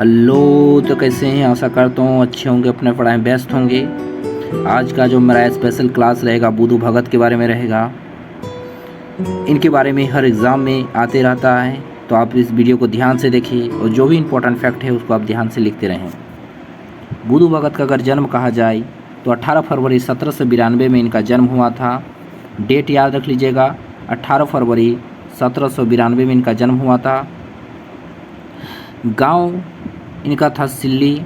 Hello, तो कैसे हैं? आशा करता हूँ अच्छे होंगे, अपने पढ़ाई में व्यस्त होंगे। आज का जो मेरा स्पेशल क्लास रहेगा बुद्धू भगत के बारे में रहेगा। इनके बारे में हर एग्ज़ाम में आते रहता है, तो आप इस वीडियो को ध्यान से देखिए और जो भी इम्पोर्टेंट फैक्ट है उसको आप ध्यान से लिखते रहें। बुद्धू भगत का अगर जन्म कहा जाए तो 18 फरवरी 1792 में इनका जन्म हुआ था। डेट याद रख लीजिएगा, 18 फरवरी 1792 में इनका जन्म हुआ था। गांव इनका था सिल्ली,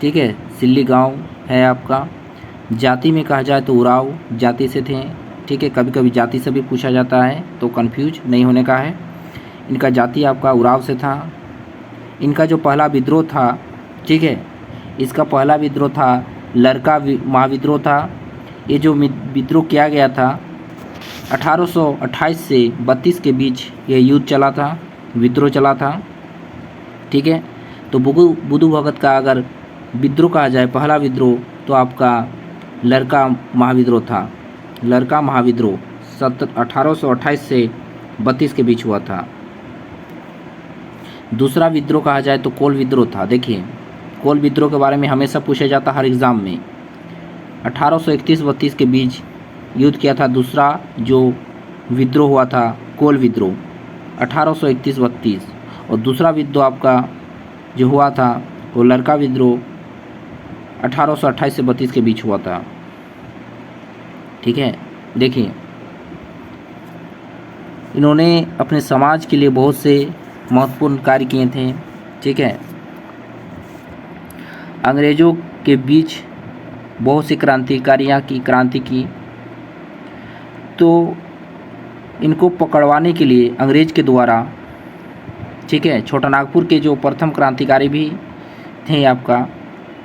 ठीक है, सिल्ली गांव है आपका। जाति में कहा जाए तो उराव जाति से थे, ठीक है। कभी कभी जाति से भी पूछा जाता है तो कंफ्यूज नहीं होने का है। इनका जाति आपका उराव से था। इनका जो पहला विद्रोह था, ठीक है, इसका पहला विद्रोह था लड़का महाविद्रोह था। ये जो विद्रोह किया गया था 1828 से 32 के बीच ये युद्ध चला था, विद्रोह चला था, ठीक है। तो बुद्धू भगत का अगर विद्रोह कहा जाए पहला विद्रोह तो आपका लड़का महाविद्रोह था। लड़का महाविद्रोह 1828 से 32 के बीच हुआ था। दूसरा विद्रोह कहा जाए तो कोल विद्रोह था। देखिए, कोल विद्रोह के बारे में हमेशा पूछा जाता हर एग्ज़ाम में। 1831-32 के बीच युद्ध किया था दूसरा जो विद्रोह हुआ था कोल विद्रोह 1831-32। और दूसरा विद्रोह आपका जो हुआ था वो लड़का विद्रोह 1828 से 32 के बीच हुआ था, ठीक है। देखिए, इन्होंने अपने समाज के लिए बहुत से महत्वपूर्ण कार्य किए थे, ठीक है। अंग्रेज़ों के बीच बहुत सी क्रांति की। तो इनको पकड़वाने के लिए अंग्रेज़ के द्वारा, ठीक है, छोटा नागपुर के जो प्रथम क्रांतिकारी भी थे आपका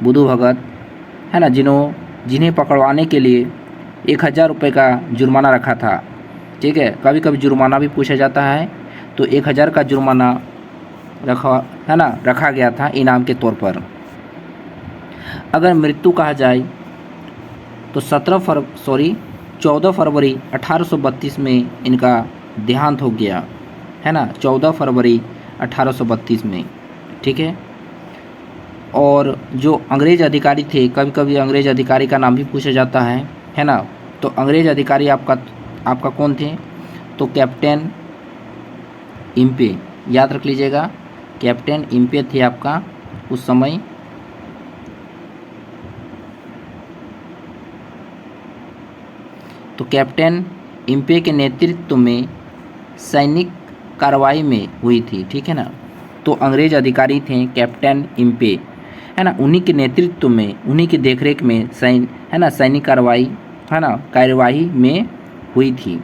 बुद्धू भगत, है ना, जिन्हें पकड़वाने के लिए 1000 रुपये का जुर्माना रखा था, ठीक है। कभी कभी जुर्माना भी पूछा जाता है, तो 1000 का जुर्माना रखा गया था इनाम के तौर पर। अगर मृत्यु कहा जाए तो 14 फरवरी 1832 में इनका देहांत हो गया, है ना, 14 फरवरी 1832 में, ठीक है। और जो अंग्रेज़ अधिकारी थे, कभी कभी अंग्रेज़ अधिकारी का नाम भी पूछा जाता है ना। तो अंग्रेज़ अधिकारी आपका कौन थे? तो कैप्टन इम्पे, याद रख लीजिएगा, कैप्टन इम्पे थे आपका उस समय। तो कैप्टन इम्पे के नेतृत्व में सैनिक कार्रवाई में हुई थी, ठीक है ना। तो अंग्रेज़ अधिकारी थे कैप्टन इम्पे, है ना, उन्हीं के नेतृत्व में, उन्हीं की देखरेख में सैनिक कार्यवाही में हुई थी,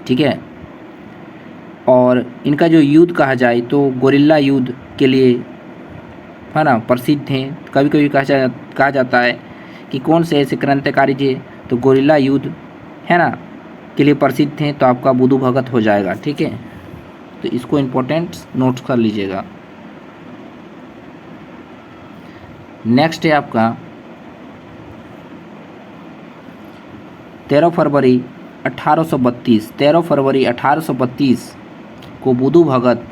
ठीक है। और इनका जो युद्ध कहा जाए तो गोरिल्ला युद्ध के लिए, है ना, प्रसिद्ध थे। कभी कभी कहा जाता है कि कौन से ऐसे क्रांतिकारी थे, तो गोरिल्ला युद्ध, है ना, के लिए प्रसिद्ध थे। तो आपका बुद्धू भगत हो जाएगा, ठीक है। तो इसको इम्पोर्टेंट नोट्स कर लीजिएगा। नेक्स्ट है आपका 13 फरवरी 1832 को बुद्धू भगत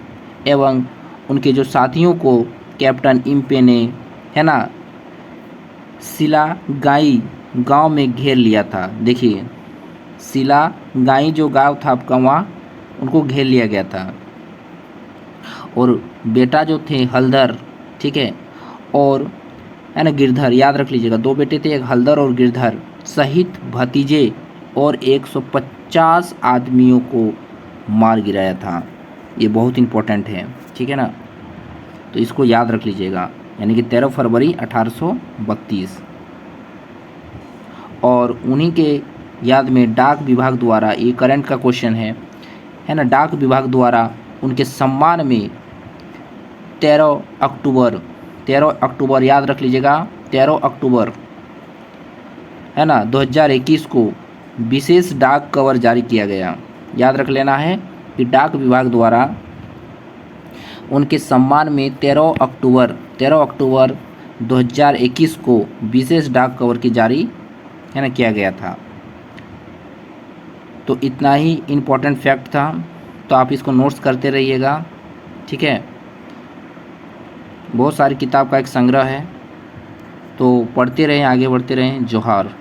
एवं उनके जो साथियों को कैप्टन इम्पे ने, है ना, सिलागाई गांव में घेर लिया था। देखिए, सिलागाई जो गांव था आपका, वहाँ उनको घेर लिया गया था। और बेटा जो थे हलधर, ठीक है, और है ना गिरधर, याद रख लीजिएगा, 2 बेटे थे, एक हलधर और गिरधर, सहित भतीजे और 150 आदमियों को मार गिराया था। ये बहुत इम्पोर्टेंट है, ठीक है ना। तो इसको याद रख लीजिएगा, यानी कि 13 फरवरी 1832। और उन्हीं के याद में डाक विभाग द्वारा, ये करंट का क्वेश्चन है ना, डाक विभाग द्वारा उनके सम्मान में 13 अक्टूबर याद रख लीजिएगा, 13 अक्टूबर, है ना, 2021 को विशेष डाक कवर जारी किया गया। याद रख लेना है कि डाक विभाग द्वारा उनके सम्मान में 13 अक्टूबर 2021 को विशेष डाक कवर की जारी, है ना, किया गया था। तो इतना ही इम्पोर्टेंट फैक्ट था, तो आप इसको नोट्स करते रहिएगा, ठीक है। बहुत सारी किताब का एक संग्रह है। तो पढ़ते रहें, आगे बढ़ते रहें। जोहार।